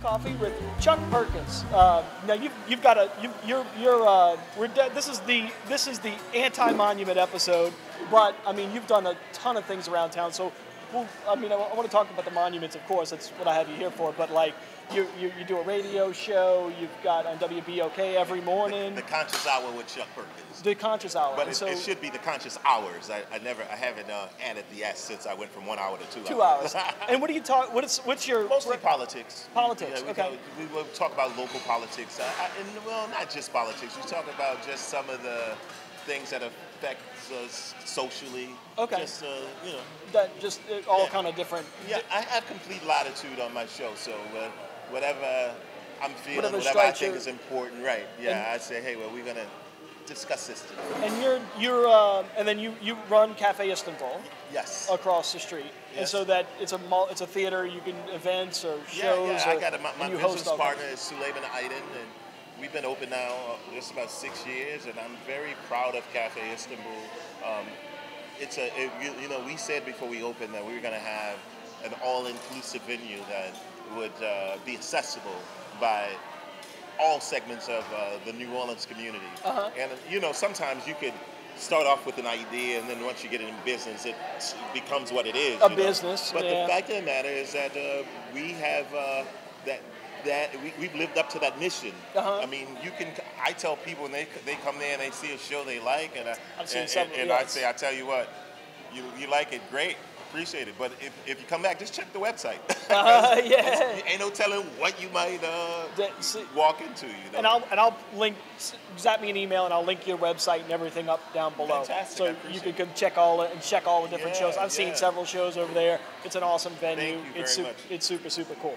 Coffee with Chuck Perkins. Now you've got a this is the anti-monument episode, but I mean you've done a ton of things around town. So, well, I mean I want to talk about the monuments, of course. That's what I have you here for. But like you do a radio show. You've got on WBOK every morning. The Conscious Hour with Chuck Perkins. The Conscious Hour. But it should be the Conscious Hours. I haven't added the S since I went from 1 hour to 2 hours. 2 hours. And what do you talk? What's your mostly politics? Politics. Yeah, okay. We will talk about local politics. Well, not just politics. We talk about just some of the things that affect us socially. Okay. Just That just all kind of different. Yeah, I have complete latitude on my show, so whatever I'm feeling, whatever I think is important, right? Yeah, I say, hey, well, we're gonna discuss this today. And you're and then you run Cafe Istanbul. Yes. Across the street. Yes. And so that it's a theater. You can events or shows. Yeah. I got my business partner is Suleiman Aydin, and we've been open now just about 6 years, and I'm very proud of Cafe Istanbul. We said before we opened that we were going to have an all-inclusive venue that would be accessible by all segments of the New Orleans community. And sometimes you could start off with an idea, and then once you get in business, it becomes what it is. A business. But the fact of the matter is that we have we've lived up to that mission. I mean, I tell people when they come there and they see a show they like, and I say, I tell you what, you like it, great, appreciate it. But if you come back, just check the website. Ain't no telling what you might walk into. And I'll link, zap me an email, and I'll link your website and everything up down below. Fantastic. So you can check all the different shows. I've seen several shows over there. It's an awesome venue. Thank you very much. It's super cool.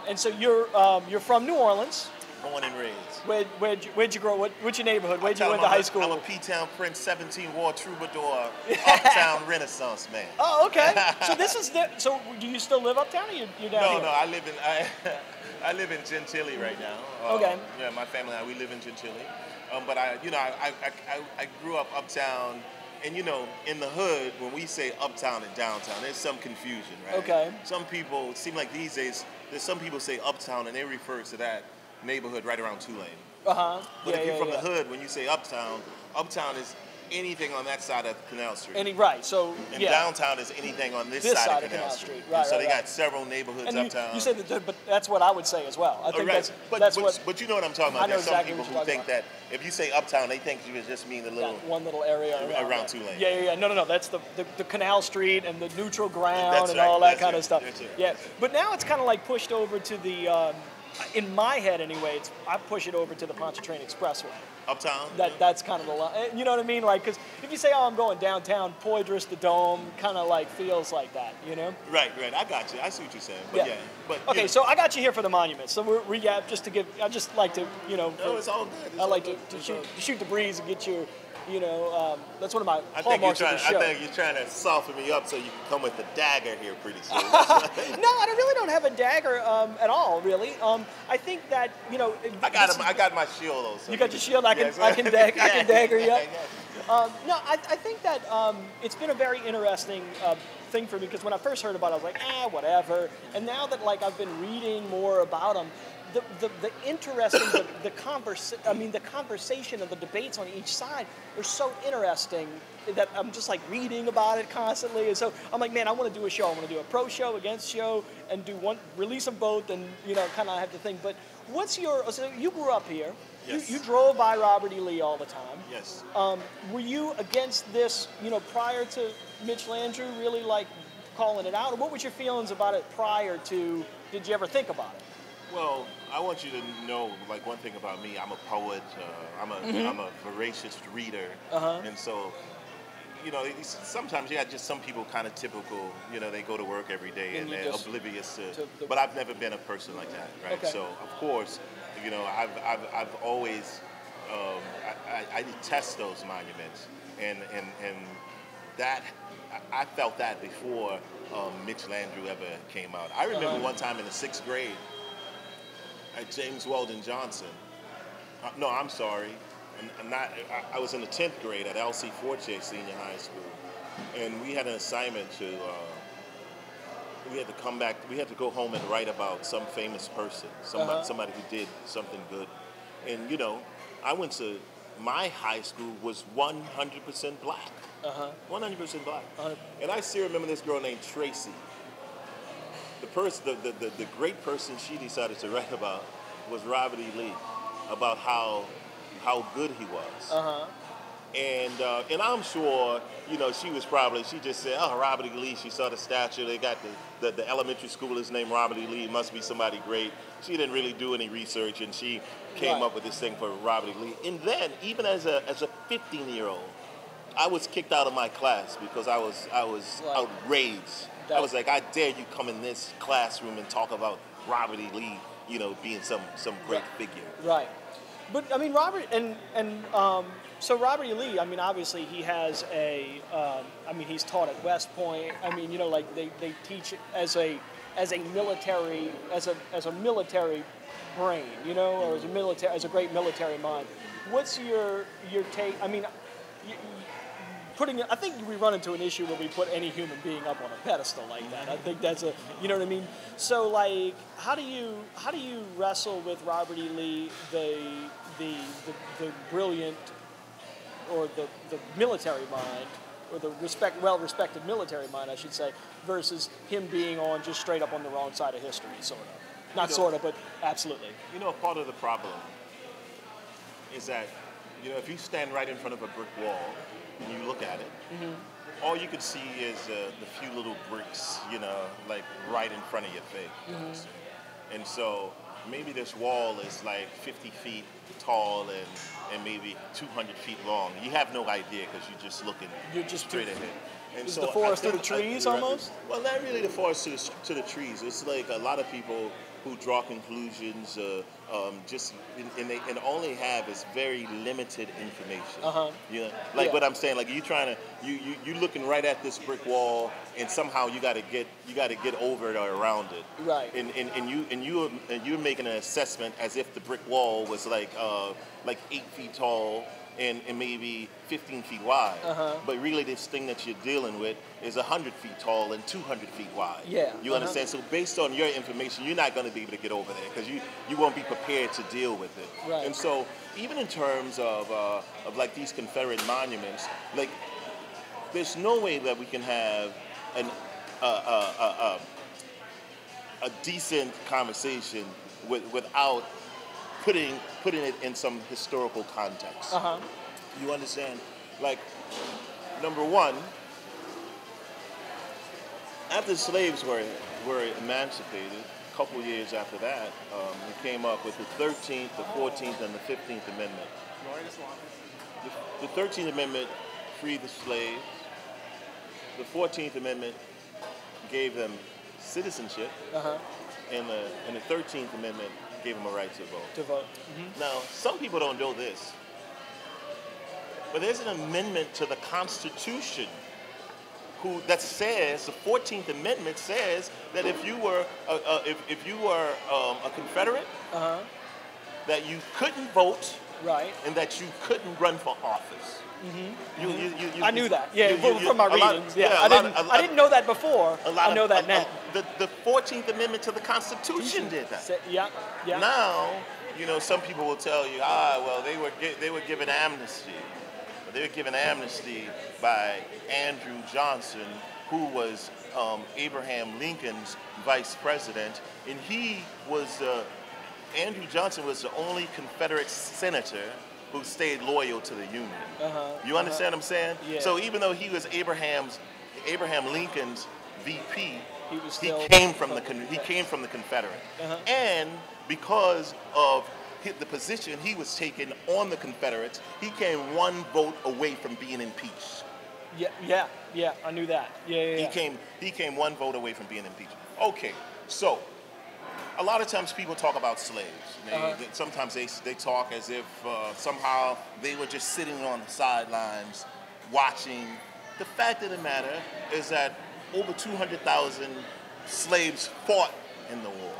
And so you're from New Orleans. Born and raised. Where'd you grow? What's your neighborhood? Where'd you went to high school? I'm a P-Town Prince, 17 War Troubadour, uptown Renaissance man. Oh, okay. So do you still live uptown, or you're down here? No. I live in Gentilly right now. Okay. Yeah, my family and I, we live in Gentilly. But I grew up uptown. And in the hood, when we say uptown and downtown, there's some confusion, right? Okay. Some people, it seems like these days, there's some people say uptown and they refer to that neighborhood right around Tulane. But if you're from the hood, when you say uptown is anything on that side of Canal Street. And downtown is anything on this side of Canal Street. Right, so they got several neighborhoods uptown. You said that, but that's what I would say as well. I think but you know what I'm talking about. There's some people who think that if you say uptown, they think you just mean the little one little area around Tulane. Yeah. No. That's the Canal Street and the neutral ground and all that kind of stuff. Yeah, but now it's kind of like pushed over to the. In my head, anyway, I push it over to the Pontchartrain Expressway. Uptown? That's kind of the line. You know what I mean? Like, because if you say, oh, I'm going downtown, Poydras, the Dome, kind of like feels like that, you know? Right. I got you. I see what you're saying. But okay, so I got you here for the monuments. So I just like to, No, it's all good. I like to shoot the breeze and get your, that's one of my hallmarks of the show. I think you're trying to soften me up so you can come with the dagger here pretty soon. No, I really don't have a dagger at all, really. I think that, I got my shield, though. So you got your shield? I can dagger you up. No, I think that it's been a very interesting thing for me, because when I first heard about it, I was like, whatever. And now that I've been reading more about them, the interesting, the conversation and the debates on each side are so interesting that I'm just reading about it constantly. And so I'm like, man, I want to do a show. I want to do a pro show, against show, and release them both, and kind of have to think. But so you grew up here. Yes. You drove by Robert E. Lee all the time. Yes. Were you against this, prior to Mitch Landrieu really calling it out? Or what was your feelings about it prior to? Did you ever think about it? Well, I want you to know, one thing about me. I'm a poet. I'm a voracious reader, and so, sometimes you got just some people kind of typical. They go to work every day and they're oblivious to. But I've never been a person like that, right? Okay. So of course, I've always I detest those monuments, and that I felt that before Mitch Landrieu ever came out. I remember one time in the 6th grade. At James Weldon Johnson. No, I'm sorry. I was in the 10th grade at L.C. Fortier Senior High School, and we had an assignment to we had to come back. We had to go home and write about some famous person, somebody who did something good. And you know, I went to my high school was 100% black. 100% black. And I still remember this girl named Tracy. The great person she decided to write about was Robert E. Lee, about how good he was. And I'm sure, you know, she just said, oh, Robert E. Lee. She saw the statue. They got the elementary school is named Robert E. Lee. It must be somebody great. She didn't really do any research, and she came up with this thing for Robert E. Lee. And then, even as a 15-year-old, I was kicked out of my class because I was outraged. I was like, I dare you come in this classroom and talk about Robert E. Lee, you know, being some great figure. Right. But I mean, so Robert E. Lee, I mean, obviously he has he's taught at West Point. I mean, you know, like they teach as a military brain, you know, or as a great military mind. What's your take? I mean, I think we run into an issue where we put any human being up on a pedestal like that. I think that's you know what I mean? So like, how do you wrestle with Robert E. Lee, the brilliant, or the military mind, or the well-respected military mind, I should say, versus him being just straight up on the wrong side of history, sort of. Not sort of, but absolutely. You know, part of the problem is that, you know, if you stand right in front of a brick wall and you look at it, all you can see is the few little bricks, you know, like right in front of your face. And so maybe this wall is like 50 feet tall and maybe 200 feet long. You have no idea because you're just straight ahead. And is the forest through the trees almost? Well, not really the forest to the trees. It's like a lot of people who draw conclusions and only have is very limited information. You know, like what I'm saying. Like you looking right at this brick wall, and somehow you got to get over it or around it. Right. And you're making an assessment as if the brick wall was like 8 feet tall and maybe 15 feet wide. But really this thing that you're dealing with is 100 feet tall and 200 feet wide. Yeah. You understand? So based on your information, you're not going to be able to get over there because you won't be prepared to deal with it. Right. And so even in terms of like these Confederate monuments, like there's no way that we can have a decent conversation without putting it in some historical context. You understand? Like, number one, after slaves were emancipated, a couple of years after that, we came up with the 13th, the 14th, and the 15th Amendment. The 13th Amendment freed the slaves. The 14th Amendment gave them citizenship. And the 13th Amendment gave them a right to vote. Now, some people don't know this, but there's an amendment to the Constitution that says, the 14th Amendment says that if you were a Confederate, that you couldn't vote, right, and that you couldn't run for office. I knew that. Yeah, from my readings. I didn't know that before. I know that now. The 14th Amendment to the Constitution did that. Yeah. Now, you know, some people will tell you, well, they were given amnesty. They were given amnesty by Andrew Johnson, who was Abraham Lincoln's vice president, and Andrew Johnson was the only Confederate senator who stayed loyal to the Union. You understand what I'm saying? Yeah. So even though he was Abraham Lincoln's VP, he came from the Confederate. And because of the position he was taking on the Confederates, he came one vote away from being impeached. Yeah, I knew that. Yeah. He came one vote away from being impeached. Okay, so a lot of times people talk about slaves. Sometimes they talk as if somehow they were just sitting on the sidelines watching. The fact of the matter is that over 200,000 slaves fought in the war.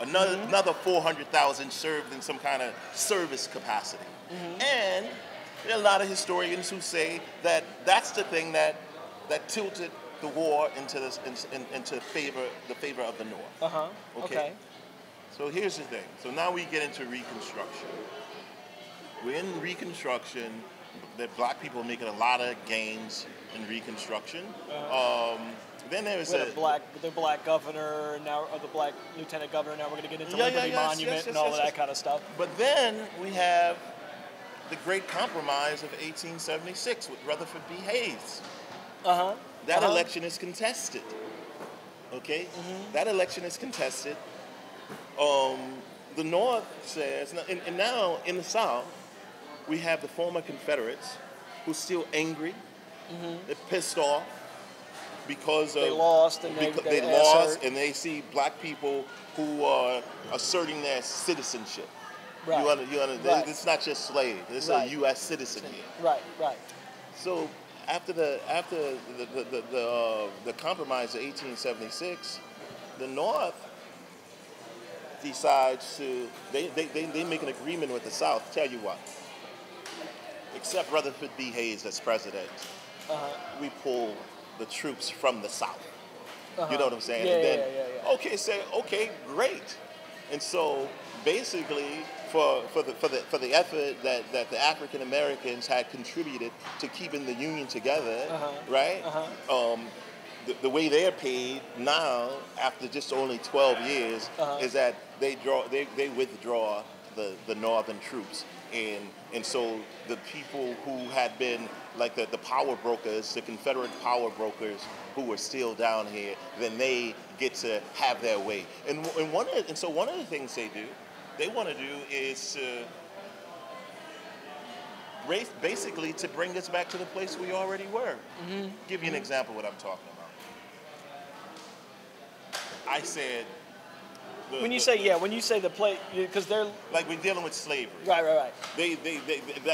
Another 400,000 served in some kind of service capacity. And there are a lot of historians who say that that's the thing that tilted the war into the favor of the North. Uh-huh. Okay. So here's the thing. So now we get into Reconstruction. We're in Reconstruction. The black people are making a lot of gains in Reconstruction. Then there's the black governor now, or the black lieutenant governor. Now we're going to get into Liberty Monument and all of that kind of stuff. But then we have the Great Compromise of 1876 with Rutherford B. Hayes. That election is contested. Okay, that election is contested. The North says, and now in the South, we have the former Confederates who's still angry. They're pissed off because they lost, and they lost, and they see black people who are asserting their citizenship. Right. Right. It's not just slave. It's a U.S. citizen here. Right. So after the compromise of 1876, the North decides to they make an agreement with the South. Tell you what, except Rutherford B. Hayes as president, we pull the troops from the South. You know what I'm saying? Yeah. Okay, great. And so basically, for the effort that the African Americans had contributed to keeping the Union together, right? The way they're paid now, after just only 12 years, is that they withdraw the Northern troops. And so the people who had been like the power brokers, the Confederate power brokers who were still down here, then they get to have their way. And so one of the things they want to do is basically to bring us back to the place we already were. Give you an example of what I'm talking about. I said, when you say the place, because they're like we're dealing with slavery. Right.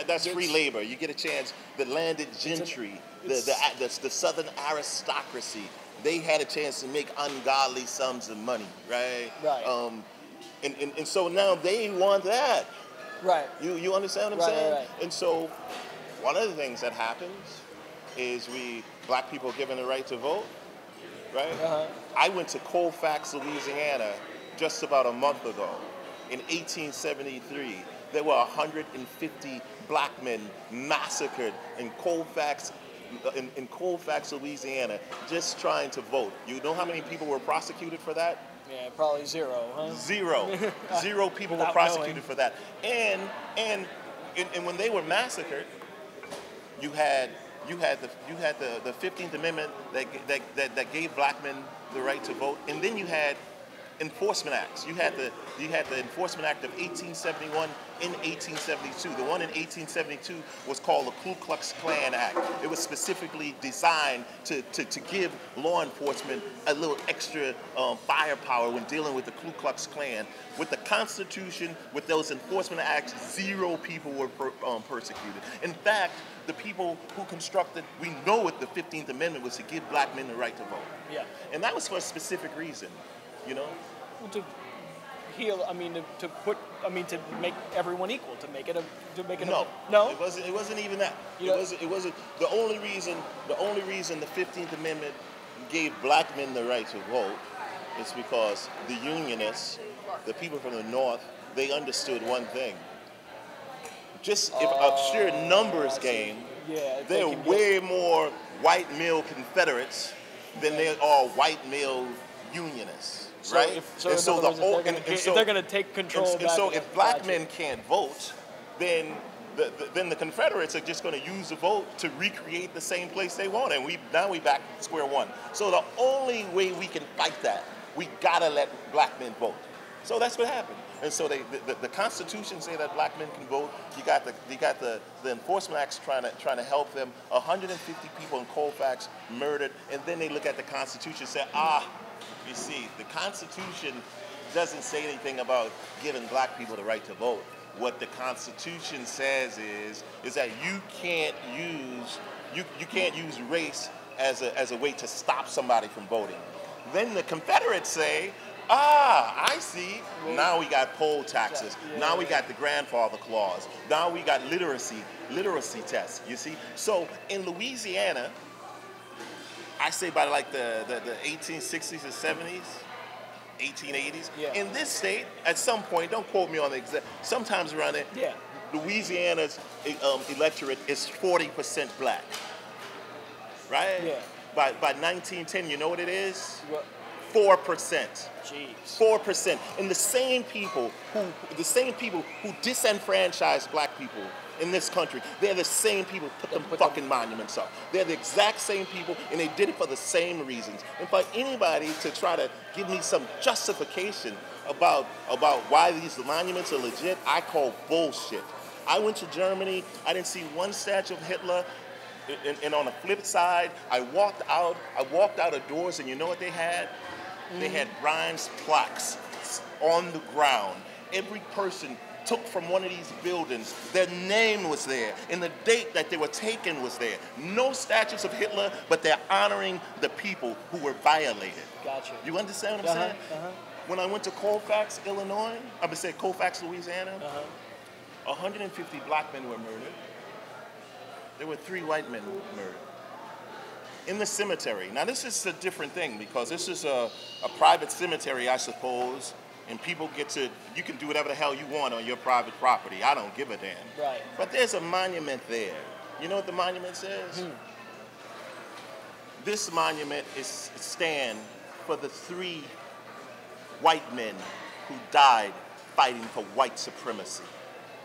That's free labor. You get a chance. The landed gentry, the Southern aristocracy, they had a chance to make ungodly sums of money, right? Right. And so now they want that. Right. You understand what I'm saying? Right. And so one of the things that happens is black people given the right to vote, right? I went to Colfax, Louisiana, just about a month ago. In 1873, there were 150 black men massacred in Colfax, Louisiana, just trying to vote. You know how many people were prosecuted for that? Yeah, probably zero, huh? Zero people were prosecuted for that. And when they were massacred, you had the 15th Amendment that gave black men the right to vote, and then you had enforcement acts. You had the Enforcement Act of 1871 in 1872. The one in 1872 was called the Ku Klux Klan Act. It was specifically designed to give law enforcement a little extra firepower when dealing with the Ku Klux Klan. With the Constitution, with those enforcement acts, zero people were persecuted. In fact, the people who constructed, we know what the 15th Amendment was, to give black men the right to vote. Yeah. And that was for a specific reason, you know? Well, to heal, to make everyone equal, to make it No. It wasn't even that. It wasn't the only reason the 15th Amendment gave black men the right to vote is because the Unionists, the people from the North, they understood one thing. Just if a sheer numbers game, there are way more white male Confederates than there are white male Unionists, right? If they're going to take control back. And so if black men can't vote, then the Confederates are just going to use the vote to recreate the same place they want, and now we back to square one. So the only way we can fight that, we gotta let black men vote. So that's what happened. And so the Constitution say that black men can vote. You got the enforcement acts trying to help them. 150 people in Colfax murdered, and then they look at the Constitution and say, you see, the Constitution doesn't say anything about giving black people the right to vote. What the Constitution says is that you can't use race as a way to stop somebody from voting. Then the Confederates say, I see. Now we got poll taxes. Now we got the grandfather clause. Now we got literacy tests, you see? So in Louisiana, I say by like the 1860s and 70s, 1880s. Yeah. In this state, at some point, don't quote me on the exact, sometimes around there, Yeah. Louisiana's electorate is 40% black, right? Yeah. By 1910, you know what it is? What? 4%. Jeez. 4%. And the same people who disenfranchise black people in this country, they're the same people who put them fucking monuments up. They're the exact same people, and they did it for the same reasons. And for anybody to try to give me some justification about why these monuments are legit, I call bullshit. I went to Germany, I didn't see one statue of Hitler, and on the flip side, I walked out of doors, and you know what they had? They had bronze plaques on the ground. Every person took from one of these buildings, their name was there, and the date that they were taken was there. No statues of Hitler, but they're honoring the people who were violated. Gotcha. You understand what I'm saying? When I went to Colfax, Illinois, Colfax, Louisiana, 150 black men were murdered. There were 3 white men murdered. In the cemetery. Now this is a different thing because this is a private cemetery, I suppose, and people you can do whatever the hell you want on your private property. I don't give a damn. Right. But there's a monument there. You know what the monument says? This monument stands for the 3 white men who died fighting for white supremacy.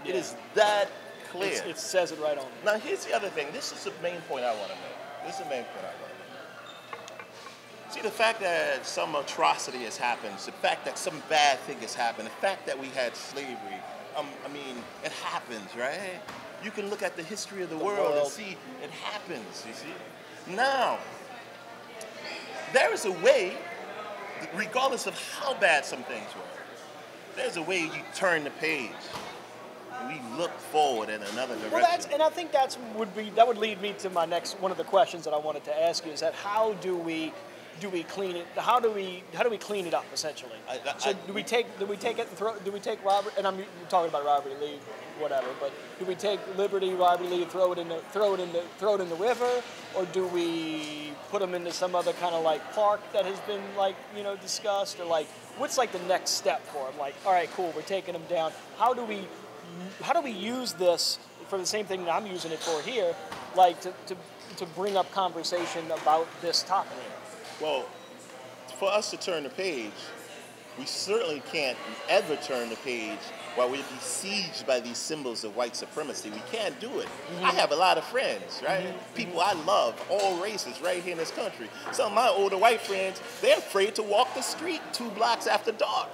Yeah. It is that clear. It says it right on. Now here's the other thing. This is the main point I want to make. See, the fact that some atrocity has happened, the fact that some bad thing has happened, the fact that we had slavery, it happens, right? You can look at the history of the world and see it happens, you see? Now, there is a way, regardless of how bad some things were, there's a way you turn the page. We look forward in another direction. Well, and I think that would lead me to my next one of the questions that I wanted to ask you is that how do we clean it? How do we clean it up essentially? Do we take Robert? And I'm talking about Robert E. Lee, whatever. But do we take Liberty, Robert E. Lee, throw it in the river, or do we put them into some other kind of like park that has been discussed, or like what's like the next step for them? Like, all right, cool, we're taking them down. How do we use this for the same thing that I'm using it for here, like to bring up conversation about this topic? Well, for us to turn the page, we certainly can't ever turn the page while we're besieged by these symbols of white supremacy. We can't do it. I have a lot of friends, right? People I love, all races, right here in this country. Some of my older white friends, they're afraid to walk the street 2 blocks after dark.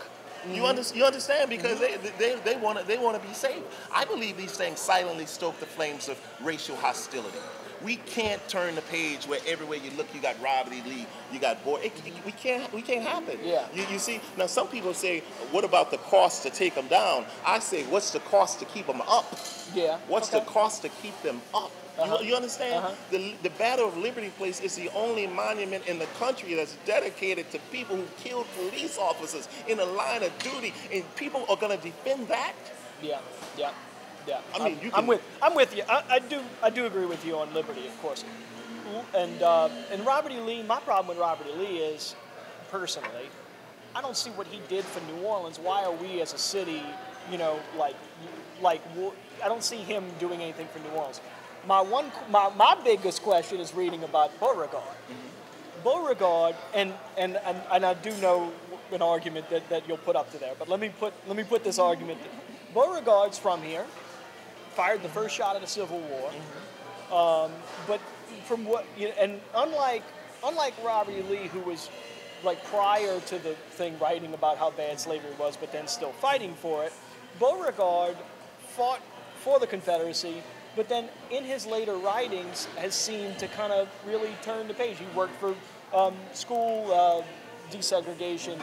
You understand? Because they want to be safe. I believe these things silently stoke the flames of racial hostility. We can't turn the page where everywhere you look, you got Robert E. Lee, you got Boyd. We can't happen. Yeah. You see, now some people say, what about the cost to take them down? I say, what's the cost to keep them up? Yeah. What's the cost to keep them up? You understand? The Battle of Liberty Place is the only monument in the country that's dedicated to people who killed police officers in the line of duty, and people are going to defend that? Yeah. I mean, I'm with you. I do agree with you on Liberty, of course. And Robert E. Lee. My problem with Robert E. Lee is, personally, I don't see what he did for New Orleans. Why are we as a city, I don't see him doing anything for New Orleans. My biggest question is reading about Beauregard. Beauregard, and I do know an argument that you'll put up to there, but let me put this argument. Beauregard's from here, fired the first shot of the Civil War, but from what and unlike Robert E. Lee, who was like prior to the thing writing about how bad slavery was, but then still fighting for it, Beauregard fought for the Confederacy. But then in his later writings has seemed to kind of really turn the page. He worked for school desegregation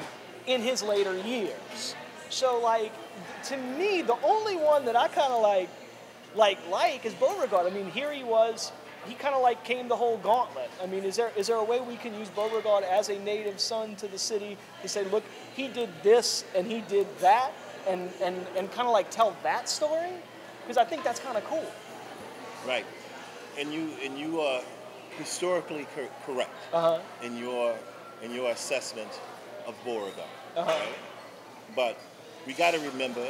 in his later years. So to me, the only one that I kind of like is Beauregard. I mean, here he was. He kind of came the whole gauntlet. I mean, is there a way we can use Beauregard as a native son to the city to say, look, he did this and he did that, and kind of tell that story? Because I think that's kind of cool. Right, and you historically correct in your assessment of Beauregard. Right? But we got to remember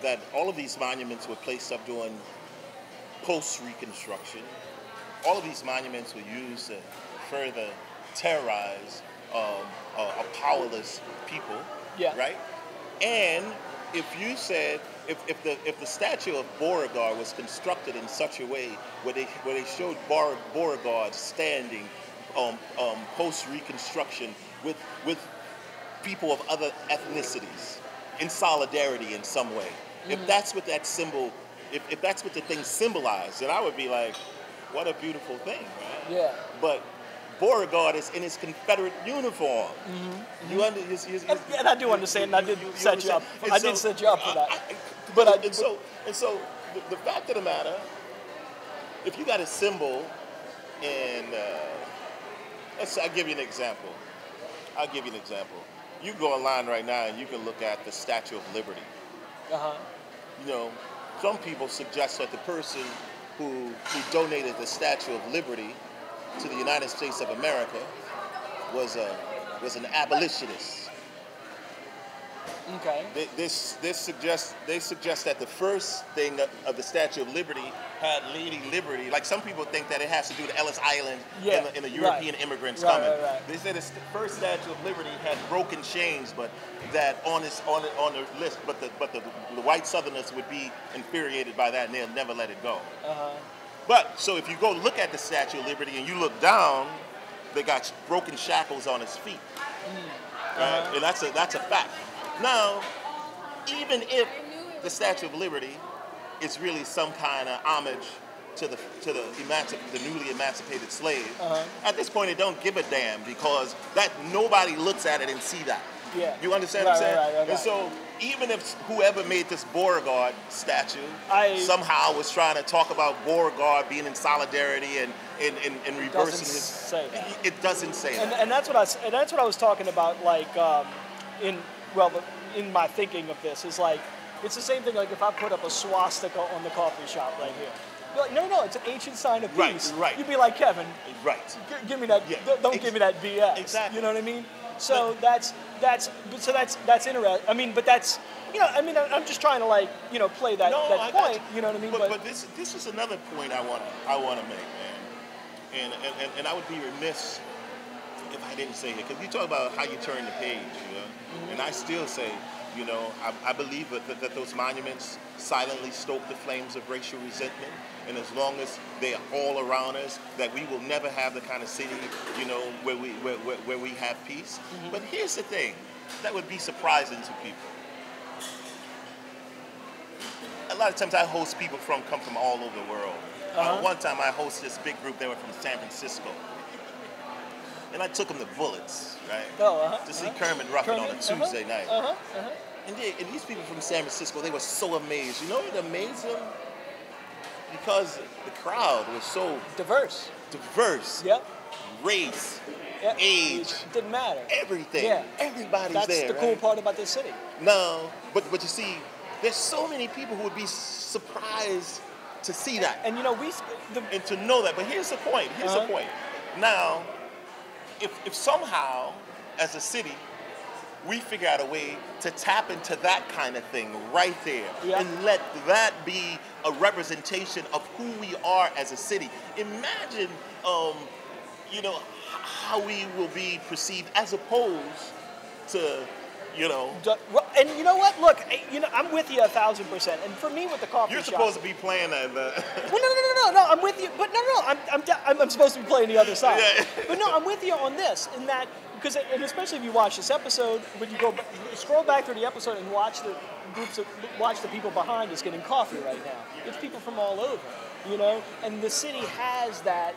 that all of these monuments were placed up during post-Reconstruction. All of these monuments were used to further terrorize a powerless people, right? And if you said, if the statue of Beauregard was constructed in such a way where they showed Beauregard standing post-Reconstruction with people of other ethnicities in solidarity in some way, if that's what that symbol, if that's what the thing symbolized, then I would be like, what a beautiful thing, right? Yeah. But Beauregard is in his Confederate uniform. You understand? And I do understand. I did set you up. I did set you up for that. So the fact of the matter, if you got a symbol, and I'll give you an example. You can go online right now and you can look at the Statue of Liberty. You know, some people suggest that the person who donated the Statue of Liberty to the United States of America was an abolitionist. Okay. They suggest that the first thing of the Statue of Liberty had Lady Liberty. Like some people think that it has to do with Ellis Island and the European immigrants coming. Right. They said the first Statue of Liberty had broken chains, but that on the list, but the white Southerners would be infuriated by that and they'll never let it go. But so if you go look at the Statue of Liberty and you look down, they got broken shackles on his feet, right? And that's a fact. Now, even if the Statue of Liberty is really some kind of homage to the newly emancipated slave, at this point it don't give a damn because that nobody looks at it and see that. Yeah. You understand what I'm saying? Right. And so even if whoever made this Beauregard statue somehow was trying to talk about Beauregard being in solidarity and reversing his, it doesn't say that. And that's what I was talking about. Like in my thinking of this is like it's the same thing. Like if I put up a swastika on the coffee shop right here. You're like, no, it's an ancient sign of peace. Right. You'd be like, Kevin, give me that. Yeah. Don't give me that BS. Exactly. You know what I mean? So that's interesting. I mean, but that's I'm just trying to play that point. You know what I mean? But this is another point I want to make, man. And I would be remiss if I didn't say it because you talk about how you turn the page, and I still say, I believe that those monuments silently stoke the flames of racial resentment, and as long as they are all around us, that we will never have the kind of city, where we have peace. But here's the thing that would be surprising to people. A lot of times I host people come from all over the world. One time I hosted this big group, they were from San Francisco. And I took them to Bullets, right? To see Kermit Ruffin on a Tuesday night. And these people from San Francisco, they were so amazed. You know what amazed them? Because the crowd was so diverse. Yep. Race, Yep. age. It didn't matter. Everything. Yeah. Everybody's That's there. That's the cool part about this city. No, but you see, there's so many people who would be surprised to see that. And and to know that. But here's the point. Now, if somehow, as a city, we figure out a way to tap into that kind of thing right there and let that be a representation of who we are as a city. Imagine, how we will be perceived as opposed to, And you know what? Look, I'm with you 1,000%. And for me, with the coffee shop, you're supposed to be playing that. Well, no, I'm with you. But I'm supposed to be playing the other side. Yeah. But no, I'm with you on this, in that, and especially if you watch this episode, when you scroll back through the episode and watch the people behind us getting coffee right now. It's people from all over, and the city has that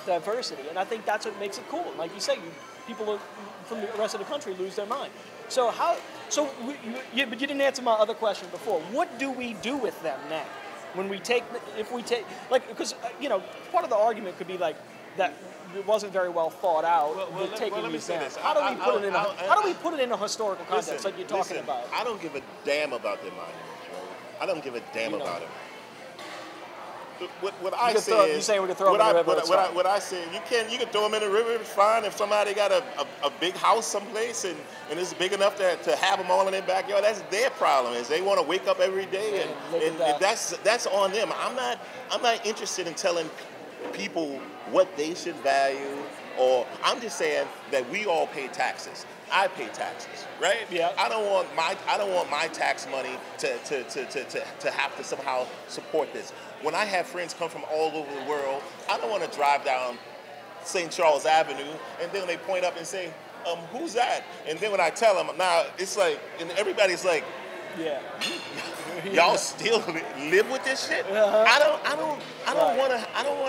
diversity, and I think that's what makes it cool. Like you say, people from the rest of the country lose their mind. But you didn't answer my other question before. What do we do with them now? Because part of the argument could be like that it wasn't very well thought out. Taking these down. How do we put it in a historical context, like you're talking about? I don't give a damn about their monuments, right? I don't give a damn about them. what I say you is, say we can throw them in the river? what I say, you can throw them in the river. It's fine if somebody got a big house someplace and it's big enough to have them all in their backyard. That's their problem. Is they want to wake up every day and that's on them. I'm not interested in telling people what they should value, or I'm just saying that we all pay taxes. I pay taxes, right? Yeah. I don't want my tax money to have to somehow support this. When I have friends come from all over the world, I don't want to drive down St. Charles Avenue and then they point up and say, who's that? And then when I tell them, now it's like, and everybody's like, yeah. Y'all still live with this shit? I don't want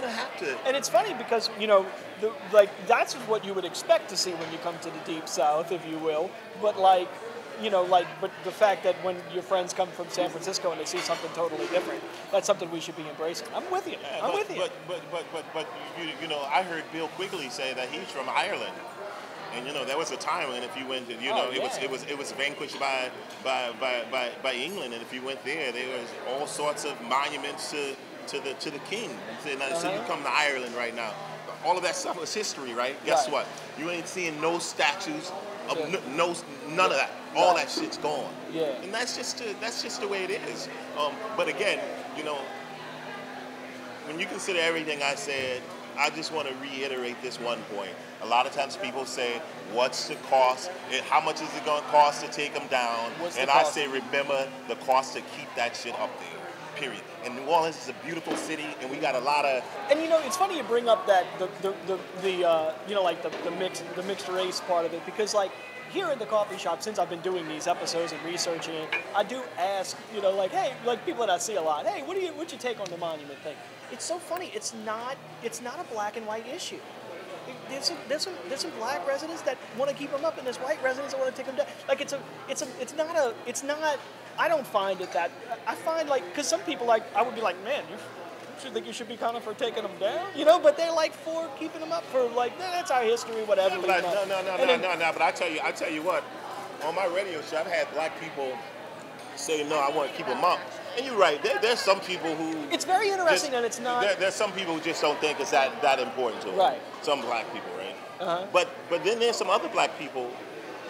to have to. And it's funny because that's what you would expect to see when you come to the Deep South, if you will. But but the fact that when your friends come from San Francisco and they see something totally different, that's something we should be embracing. I'm with you. I'm with you. But I heard Bill Quigley say that he's from Ireland. And there was a time when if you went, it was vanquished by England, and if you went there was all sorts of monuments to the king. So you come to Ireland right now, all of that stuff was history, right? Guess what? You ain't seeing no statues of none of that. All that shit's gone. Yeah. And that's just the way it is. But again, when you consider everything I said, I just want to reiterate this one point. A lot of times people say, what's the cost? How much is it going to cost to take them down? And I say, remember the cost to keep that shit up there, period. And New Orleans is a beautiful city, and we got a lot of... And it's funny you bring up that, the mixed race part of it, because here at the coffee shop, since I've been doing these episodes and researching it, I do ask, hey, people that I see a lot, hey, what's your take on the monument thing? It's so funny. It's not a black and white issue. There's some black residents that want to keep them up, and there's white residents that want to take them down. It's not. I don't find it that. I find because some people I would be like, man, you should think you should be kind of for taking them down, but they're for keeping them up for that's our history, whatever. Yeah, but But I tell you what, on my radio show, I've had black people say, no, I want to keep them up. And you're right. There's some people who... It's very interesting and it's not... There's some people who just don't think it's that important to them. Right. Some black people, right? Uh-huh. But then there's some other black people,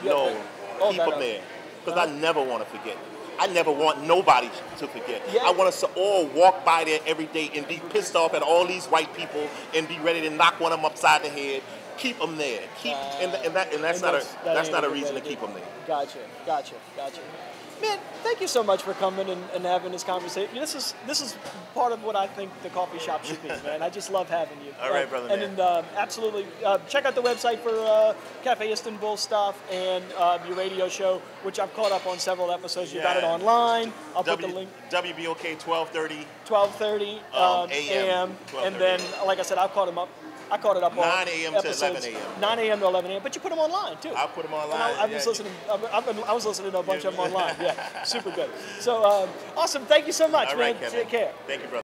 keep them there. Because I never want to forget. I never want nobody to forget. Yeah. I want us to all walk by there every day and be pissed off at all these white people and be ready to knock one of them upside the head. Keep them there. That's not a reason to keep them there. Gotcha. Man, thank you so much for coming and having this conversation. This is part of what I think the coffee shop should be, man. I just love having you. All right, brother, man. And absolutely, check out the website for Cafe Istanbul stuff and your radio show, which I've caught up on several episodes. You got it online. I'll put the link. WBOK 1230. 12:30 a.m. And then, like I said, I caught it up 9 a.m. to 11 a.m. 9 a.m. to 11 a.m. But you put them online, too. I put them online. I was listening. I was listening to a bunch of them online. Yeah, super good. So, awesome. Thank you so much, All man. right, Kevin. Take care. Thank you, brother.